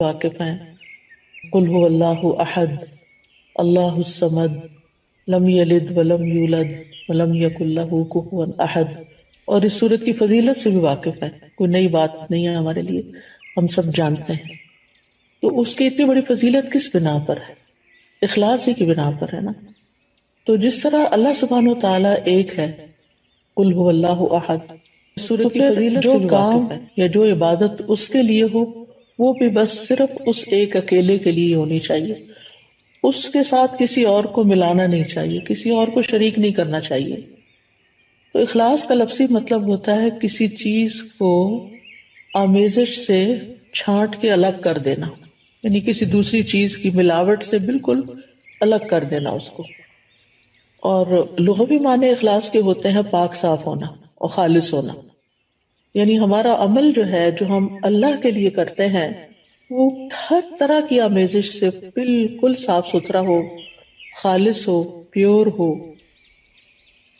واقف ہیں. قل هو اللہ احد اللہ الصمد لم یلد ولم یولد ولم یکن لہ کفوا احد. اور اس صورت کی فضیلت سے بھی واقف ہے. کوئی نئی بات نہیں ہے ہمارے لیے، ہم سب جانتے ہیں. تو اس کی اتنی بڑی فضیلت کس بنا پر ہے؟ اخلاص ہی کی بنا پر ہے نا. تو جس طرح اللہ سبحانہ و تعالیٰ ایک ہے، قل هو اللہ احد، سورت کی فضیلت سے بھی واقف ہے، یا جو عبادت اس کے لیے ہو وہ بھی بس صرف اس ایک اکیلے کے لیے ہونی چاہیے. اس کے ساتھ کسی اور کو ملانا نہیں چاہیے، کسی اور کو شریک نہیں کرنا چاہیے. تو اخلاص کا لفظی مطلب ہوتا ہے کسی چیز کو آمیزش سے چھانٹ کے الگ کر دینا، یعنی کسی دوسری چیز کی ملاوٹ سے بالکل الگ کر دینا اس کو. اور لغوی معنی اخلاص کے ہوتے ہیں پاک صاف ہونا اور خالص ہونا. یعنی ہمارا عمل جو ہے، جو ہم اللہ کے لیے کرتے ہیں، وہ ہر طرح کی آمیزش سے بالکل صاف ستھرا ہو، خالص ہو، پیور ہو.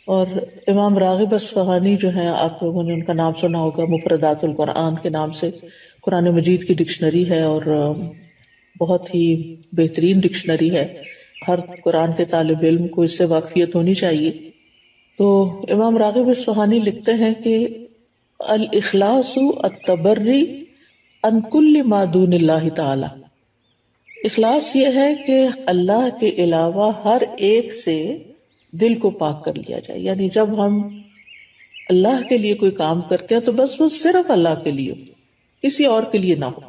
اور امام راغب اصفہانی جو ہیں، آپ لوگوں نے ان کا نام سنا ہوگا، مفردات القرآن کے نام سے قرآن مجید کی ڈکشنری ہے، اور بہت ہی بہترین ڈکشنری ہے. ہر قرآن کے طالب علم کو اس سے واقفیت ہونی چاہیے. تو امام راغب اصفہانی لکھتے ہیں کہ الاخلاص التبری عن کل ما دون اللہ تعالی. اخلاص یہ ہے کہ اللہ کے علاوہ ہر ایک سے دل کو پاک کر لیا جائے. یعنی جب ہم اللہ کے لیے کوئی کام کرتے ہیں تو بس وہ صرف اللہ کے لیے ہو، کسی اور کے لیے نہ ہو.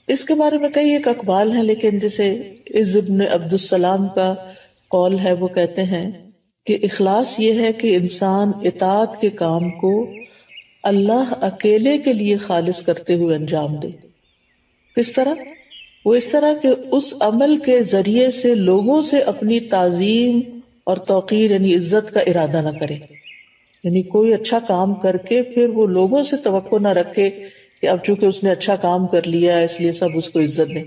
اس کے بارے میں کئی ایک اقوال ہیں، لیکن جیسے عز بن عبد السلام کا قول ہے، وہ کہتے ہیں کہ اخلاص یہ ہے کہ انسان اطاعت کے کام کو اللہ اکیلے کے لیے خالص کرتے ہوئے انجام دے. کس طرح؟ وہ اس طرح کہ اس عمل کے ذریعے سے لوگوں سے اپنی تعظیم اور توقیر یعنی عزت کا ارادہ نہ کرے. یعنی کوئی اچھا کام کر کے پھر وہ لوگوں سے توقع نہ رکھے کہ اب چونکہ اس نے اچھا کام کر لیا ہے اس لیے سب اس کو عزت دیں.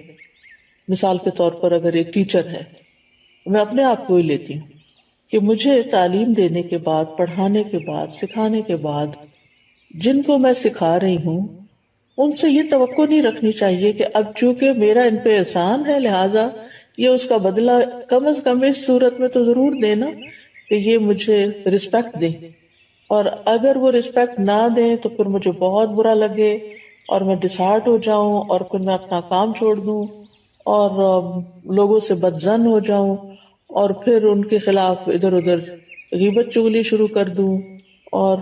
مثال کے طور پر اگر ایک ٹیچر ہے، میں اپنے آپ کو ہی لیتی ہوں کہ مجھے تعلیم دینے کے بعد، پڑھانے کے بعد، سکھانے کے بعد جن کو میں سکھا رہی ہوں ان سے یہ توقع نہیں رکھنی چاہیے کہ اب چونکہ میرا ان پہ احسان ہے لہٰذا یہ اس کا بدلہ کم از کم اس صورت میں تو ضرور دینا کہ یہ مجھے رسپیکٹ دیں. اور اگر وہ رسپیکٹ نہ دیں تو پھر مجھے بہت برا لگے اور میں ڈسہارٹ ہو جاؤں اور پھر میں اپنا کام چھوڑ دوں اور لوگوں سے بدظن ہو جاؤں اور پھر ان کے خلاف ادھر ادھر غیبت چغلی شروع کر دوں اور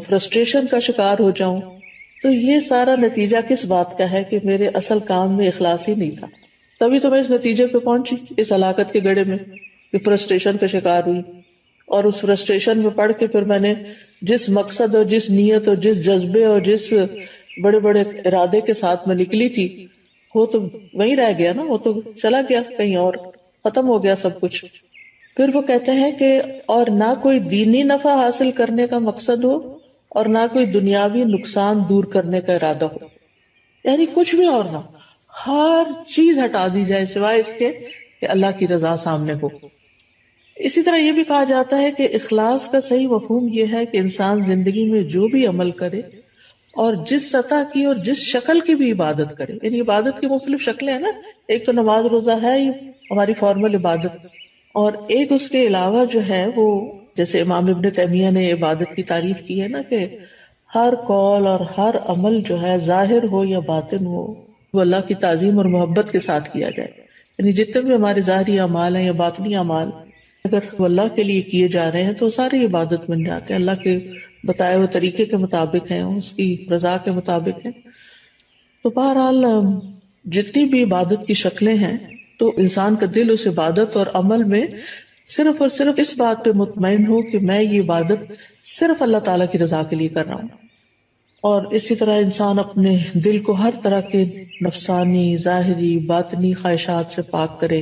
فرسٹریشن کا شکار ہو جاؤں. تو یہ سارا نتیجہ کس بات کا ہے کہ میرے اصل کام میں اخلاص ہی نہیں تھا. تبھی تو میں اس نتیجے پہ پہنچی، اس ہلاکت کے گڑھے میں، کہ فرسٹریشن کا شکار ہوئی. اور اس فرسٹریشن میں پڑھ کے پھر میں نے جس مقصد اور جس نیت اور جس جذبے اور جس بڑے بڑے ارادے کے ساتھ میں نکلی تھی وہ تو وہیں رہ گیا نا، وہ تو چلا گیا کہیں اور، ختم ہو گیا سب کچھ. پھر وہ کہتے ہیں کہ اور نہ کوئی دینی نفع حاصل کرنے کا مقصد ہو اور نہ کوئی دنیاوی نقصان دور کرنے کا ارادہ ہو. یعنی کچھ بھی اور نہ، ہر چیز ہٹا دی جائے سوائے اس کے کہ اللہ کی رضا سامنے ہو. اسی طرح یہ بھی کہا جاتا ہے کہ اخلاص کا صحیح مفہوم یہ ہے کہ انسان زندگی میں جو بھی عمل کرے اور جس سطح کی اور جس شکل کی بھی عبادت کرے. یعنی عبادت کی مختلف شکلیں ہیں نا، ایک تو نماز روزہ ہے ہی ہماری فارمل عبادت، اور ایک اس کے علاوہ جو ہے وہ جیسے امام ابن تیمیہ نے عبادت کی تعریف کی ہے نا کہ ہر قول اور ہر عمل جو ہے ظاہر ہو یا باطن ہو وہ اللہ کی تعظیم اور محبت کے ساتھ کیا جائے. یعنی جتنے بھی ہمارے ظاہری اعمال ہیں یا باطنی اعمال اگر وہ اللہ کے لیے کیے جا رہے ہیں تو ساری عبادت بن جاتے ہیں، اللہ کے بتائے ہوئے طریقے کے مطابق ہیں، اس کی رضا کے مطابق ہیں. تو بہرحال جتنی بھی عبادت کی شکلیں ہیں تو انسان کا دل اس عبادت اور عمل میں صرف اور صرف اس بات پہ مطمئن ہو کہ میں یہ عبادت صرف اللہ تعالیٰ کی رضا کے لیے کر رہا ہوں. اور اسی طرح انسان اپنے دل کو ہر طرح کے نفسانی، ظاہری، باطنی خواہشات سے پاک کرے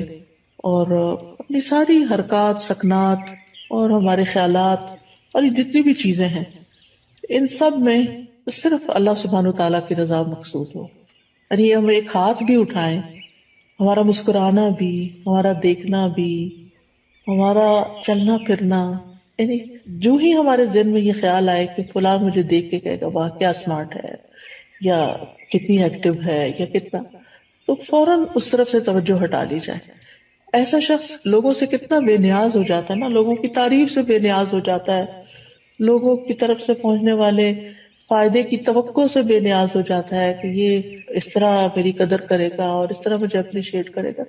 اور اپنی ساری حرکات، سکنات اور ہمارے خیالات اور یہ جتنی بھی چیزیں ہیں ان سب میں صرف اللہ سبحانہ تعالیٰ کی رضا مقصود ہو. یعنی ہم ایک ہاتھ بھی اٹھائیں، ہمارا مسکرانا بھی، ہمارا دیکھنا بھی، ہمارا چلنا پھرنا، یعنی جو ہی ہمارے ذہن میں یہ خیال آئے کہ فلاں مجھے دیکھ کے کہے گا واہ کیا اسمارٹ ہے یا کتنی ایکٹیو ہے یا کتنا، تو فوراً اس طرف سے توجہ ہٹا لی جائے. ایسا شخص لوگوں سے کتنا بے نیاز ہو جاتا ہے نا، لوگوں کی تعریف سے بے نیاز ہو جاتا ہے، لوگوں کی طرف سے پہنچنے والے فائدے کی توقع سے بے نیاز ہو جاتا ہے کہ یہ اس طرح میری قدر کرے گا اور اس طرح مجھے اپریشیٹ کرے گا.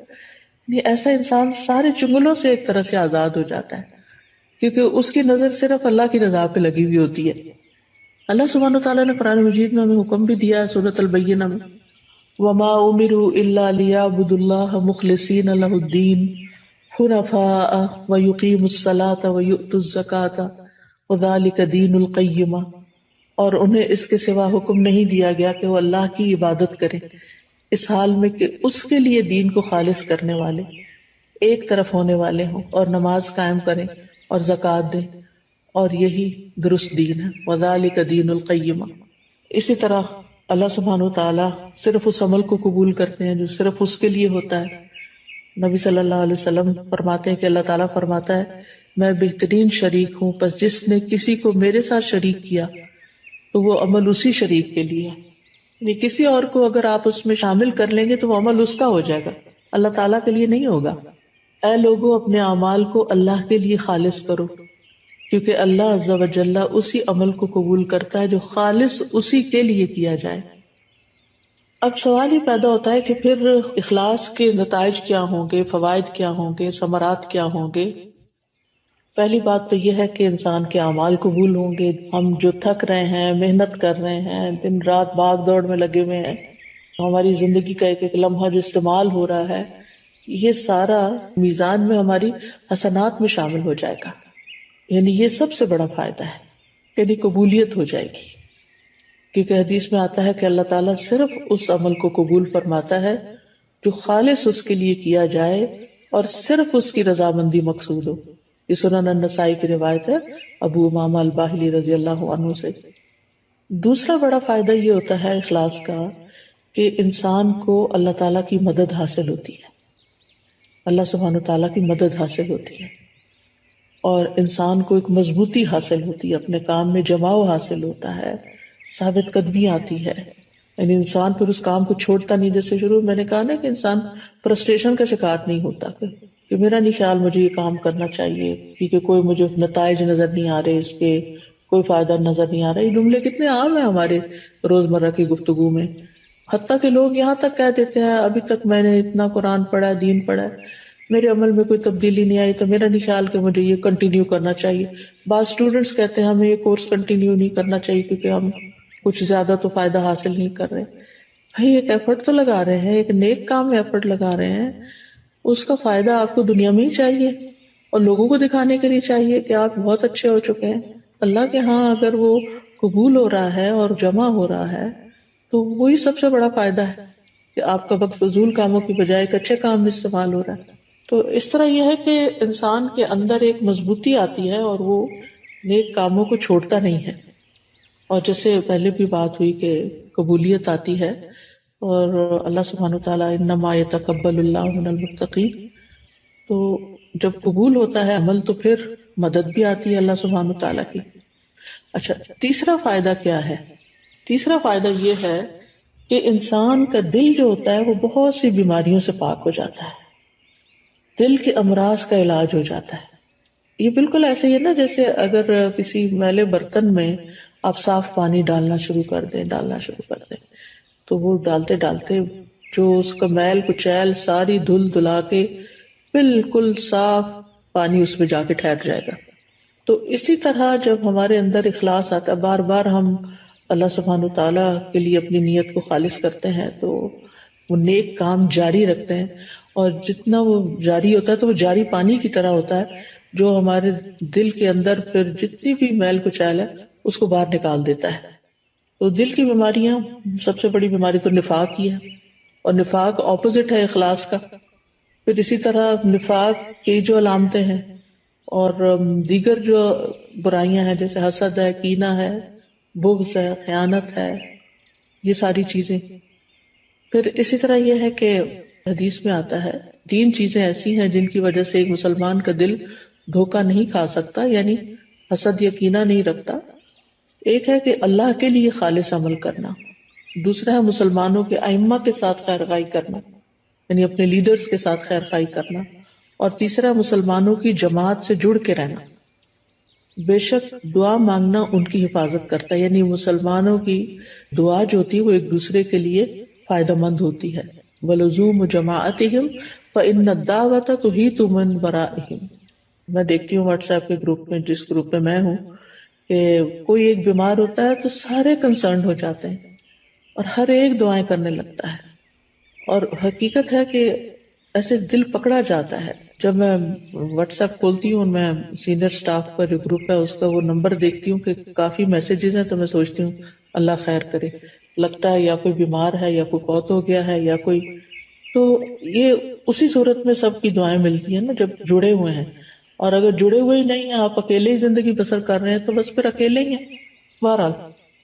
یہ ایسا انسان سارے چنگلوں سے ایک طرح سے آزاد ہو جاتا ہے، کیونکہ اس کی نظر صرف اللہ کی رضا پہ لگی ہوئی ہوتی ہے. اللہ سبحانہ وتعالیٰ نے قرآن مجید میں ہمیں حکم بھی دیا ہے سورۃ البینہ میں، وَمَا أُمِرُوا إِلَّا لِيَعْبُدُوا اللَّهَ مُخْلِصِينَ لَهُ الدِّينَ حُنَفَاءَ وَيُقِيمُوا الصَّلَاةَ وَيُؤْتُوا الزَّكَاةَ وَذَلِكَ دِينُ الْقَيِّمَةِ. اور انہیں اس کے سوا حکم نہیں دیا گیا کہ وہ اللہ کی عبادت کریں اس حال میں کہ اس کے لیے دین کو خالص کرنے والے، ایک طرف ہونے والے ہوں، اور نماز قائم کریں اور زکوٰۃ دیں، اور یہی درست دین ہے. وَذَلِكَ دِينُ الْقَيِّمَةِ. اسی طرح اللہ سبحانہ وتعالیٰ صرف اس عمل کو قبول کرتے ہیں جو صرف اس کے لیے ہوتا ہے. نبی صلی اللہ علیہ وسلم فرماتے ہیں کہ اللہ تعالیٰ فرماتا ہے میں بہترین شریک ہوں، پس جس نے کسی کو میرے ساتھ شریک کیا تو وہ عمل اسی شریک کے لیے ہے. یعنی کسی اور کو اگر آپ اس میں شامل کر لیں گے تو وہ عمل اس کا ہو جائے گا، اللہ تعالیٰ کے لیے نہیں ہوگا. اے لوگوں اپنے اعمال کو اللہ کے لیے خالص کرو، کیونکہ اللہ عز و جل اسی عمل کو قبول کرتا ہے جو خالص اسی کے لیے کیا جائے. اب سوال یہ پیدا ہوتا ہے کہ پھر اخلاص کے نتائج کیا ہوں گے، فوائد کیا ہوں گے، ثمرات کیا ہوں گے؟ پہلی بات تو یہ ہے کہ انسان کے اعمال قبول ہوں گے. ہم جو تھک رہے ہیں، محنت کر رہے ہیں، دن رات بھاگ دوڑ میں لگے ہوئے ہیں، ہماری زندگی کا ایک ایک لمحہ جو استعمال ہو رہا ہے، یہ سارا میزان میں ہماری حسنات میں شامل ہو جائے گا. یعنی یہ سب سے بڑا فائدہ ہے، یعنی قبولیت ہو جائے گی. کیونکہ حدیث میں آتا ہے کہ اللہ تعالیٰ صرف اس عمل کو قبول فرماتا ہے جو خالص اس کے لیے کیا جائے اور صرف اس کی رضامندی مقصود ہو. یہ سنن النسائی کی روایت ہے ابو امامہ الباہلی رضی اللہ عنہ سے. دوسرا بڑا فائدہ یہ ہوتا ہے اخلاص کا کہ انسان کو اللہ تعالیٰ کی مدد حاصل ہوتی ہے، اللہ سبحانہ تعالیٰ کی مدد حاصل ہوتی ہے، اور انسان کو ایک مضبوطی حاصل ہوتی ہے، اپنے کام میں جماؤ حاصل ہوتا ہے، ثابت قدمی آتی ہے. یعنی انسان پھر اس کام کو چھوڑتا نہیں. جیسے شروع میں نے کہا نا کہ انسان فرسٹریشن کا شکار نہیں ہوتا کہ میرا نہیں خیال مجھے یہ کام کرنا چاہیے کیونکہ کوئی مجھے نتائج نظر نہیں آ رہے، اس کے کوئی فائدہ نظر نہیں آ رہا. یہ جملے کتنے عام ہیں ہمارے روزمرہ کی گفتگو میں، حتیٰ کہ لوگ یہاں تک کہہ دیتے ہیں ابھی تک میں نے اتنا قرآن پڑھا، دین پڑھا، میرے عمل میں کوئی تبدیلی نہیں آئی تو میرا نہیں خیال کہ مجھے یہ کنٹینیو کرنا چاہیے. بعض اسٹوڈینٹس کہتے ہیں ہمیں یہ کورس کنٹینیو نہیں کرنا چاہیے کیونکہ ہم کچھ زیادہ تو فائدہ حاصل نہیں کر رہے. بھائی ایک ایفرٹ تو لگا رہے ہیں، ایک نیک کام میں ایفرٹ لگا رہے ہیں، اس کا فائدہ آپ کو دنیا میں ہی چاہیے اور لوگوں کو دکھانے کے لیے چاہیے کہ آپ بہت اچھے ہو چکے ہیں. اللہ کے ہاں اگر وہ قبول ہو رہا ہے اور جمع ہو رہا ہے تو وہی سب سے بڑا فائدہ ہے کہ آپ کا وقت فضول کاموں کی بجائے ایک اچھے کام میں استعمال ہو رہا ہے. تو اس طرح یہ ہے کہ انسان کے اندر ایک مضبوطی آتی ہے اور وہ نیک کاموں کو چھوڑتا نہیں ہے. اور جیسے پہلے بھی بات ہوئی کہ قبولیت آتی ہے اور اللہ سبحانہ وتعالیٰ انما یتقبل اللہ من المتقین، تو جب قبول ہوتا ہے عمل تو پھر مدد بھی آتی ہے اللہ سبحانہ وتعالیٰ کی. اچھا، تیسرا فائدہ کیا ہے؟ تیسرا فائدہ یہ ہے کہ انسان کا دل جو ہوتا ہے وہ بہت سی بیماریوں سے پاک ہو جاتا ہے، دل کے امراض کا علاج ہو جاتا ہے. یہ بالکل ایسے ہی ہے نا جیسے اگر کسی میلے برتن میں آپ صاف پانی ڈالنا شروع کر دیں تو وہ ڈالتے ڈالتے جو اس کا میل کچیل ساری دھل دلا کے بالکل صاف پانی اس میں جا کے ٹھہر جائے گا. تو اسی طرح جب ہمارے اندر اخلاص آتا ہے، بار بار ہم اللہ سبحانہ تعالیٰ کے لیے اپنی نیت کو خالص کرتے ہیں تو وہ نیک کام جاری رکھتے ہیں، اور جتنا وہ جاری ہوتا ہے تو وہ جاری پانی کی طرح ہوتا ہے جو ہمارے دل کے اندر پھر جتنی بھی میل کچیل ہے اس کو باہر نکال دیتا ہے. تو دل کی بیماریاں، سب سے بڑی بیماری تو نفاق ہی ہے، اور نفاق اپوزٹ ہے اخلاص کا. پھر اسی طرح نفاق کی جو علامتیں ہیں اور دیگر جو برائیاں ہیں جیسے حسد ہے، کینہ ہے، بغض ہے، خیانت ہے، یہ ساری چیزیں. پھر اسی طرح یہ ہے کہ حدیث میں آتا ہے 3 چیزیں ایسی ہیں جن کی وجہ سے ایک مسلمان کا دل دھوکہ نہیں کھا سکتا، یعنی حسد یا کینہ نہیں رکھتا. ایک ہے کہ اللہ کے لیے خالص عمل کرنا، دوسرا ہے مسلمانوں کے ائمہ کے ساتھ خیر خواہی کرنا، یعنی اپنے لیڈرز کے ساتھ خیر خواہی کرنا، اور تیسرا مسلمانوں کی جماعت سے جڑ کے رہنا۔ بے شک دعا مانگنا ان کی حفاظت کرتا ہے، یعنی مسلمانوں کی دعا جو ہوتی ہے وہ ایک دوسرے کے لیے فائدہ مند ہوتی ہے۔ وَلُزُومُ جَمَاعَتِهِمْ فَإِنَّ الدَّعْوَةَ تُحِيطُ مِن وَرَائِهِمْ۔ میں دیکھتی ہوں واٹس ایپ کے گروپ میں، جس گروپ میں ہوں، کہ کوئی ایک بیمار ہوتا ہے تو سارے کنسرنڈ ہو جاتے ہیں اور ہر ایک دعائیں کرنے لگتا ہے، اور حقیقت ہے کہ ایسے دل پکڑا جاتا ہے۔ جب میں واٹس ایپ کھولتی ہوں، میں سینئر سٹاف کا جو گروپ ہے اس کا وہ نمبر دیکھتی ہوں کہ کافی میسیجز ہیں، تو میں سوچتی ہوں اللہ خیر کرے، لگتا ہے یا کوئی بیمار ہے یا کوئی فوت ہو گیا ہے یا کوئی، تو یہ اسی صورت میں سب کی دعائیں ملتی ہیں نا جب جڑے ہوئے ہیں، اور اگر جڑے ہوئے ہی نہیں ہیں، آپ اکیلے ہی زندگی بسر کر رہے ہیں تو بس پھر اکیلے ہی ہیں بہرحال۔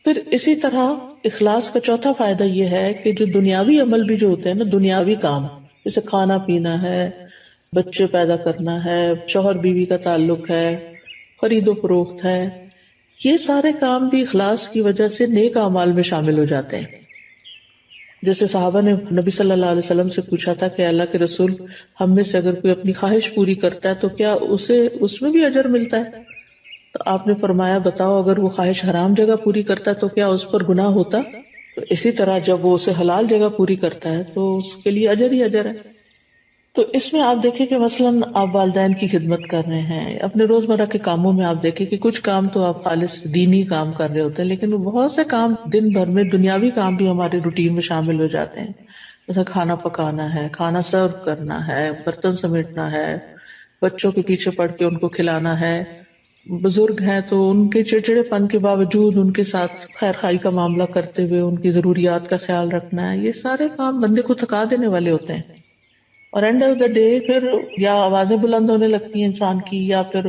پھر اسی طرح اخلاص کا چوتھا فائدہ یہ ہے کہ جو دنیاوی عمل بھی جو ہوتے ہیں نا، دنیاوی کام جیسے کھانا پینا ہے، بچے پیدا کرنا ہے، شوہر بیوی کا تعلق ہے، خرید و فروخت ہے، یہ سارے کام بھی اخلاص کی وجہ سے نیک اعمال میں شامل ہو جاتے ہیں۔ جیسے صحابہ نے نبی صلی اللہ علیہ وسلم سے پوچھا تھا کہ اللہ کے رسول، ہم میں سے اگر کوئی اپنی خواہش پوری کرتا ہے تو کیا اسے اس میں بھی اجر ملتا ہے؟ تو آپ نے فرمایا بتاؤ، اگر وہ خواہش حرام جگہ پوری کرتا ہے تو کیا اس پر گناہ ہوتا؟ تو اسی طرح جب وہ اسے حلال جگہ پوری کرتا ہے تو اس کے لیے اجر ہی اجر ہے۔ تو اس میں آپ دیکھیں کہ مثلاً آپ والدین کی خدمت کر رہے ہیں، اپنے روزمرہ کے کاموں میں آپ دیکھیں کہ کچھ کام تو آپ خالص دینی کام کر رہے ہوتے ہیں، لیکن بہت سے کام دن بھر میں دنیاوی کام بھی ہمارے روٹین میں شامل ہو جاتے ہیں، جیسے کھانا پکانا ہے، کھانا سرو کرنا ہے، برتن سمیٹنا ہے، بچوں کے پیچھے پڑ کے ان کو کھلانا ہے، بزرگ ہیں تو ان کے چڑچڑے پن کے باوجود ان کے ساتھ خیر خواہی کا معاملہ کرتے ہوئے ان کی ضروریات کا خیال رکھنا ہے، یہ سارے کام بندے کو تھکا دینے والے ہوتے ہیں، اور اینڈ آف دا ڈے پھر یا آوازیں بلند ہونے لگتی ہیں انسان کی، یا پھر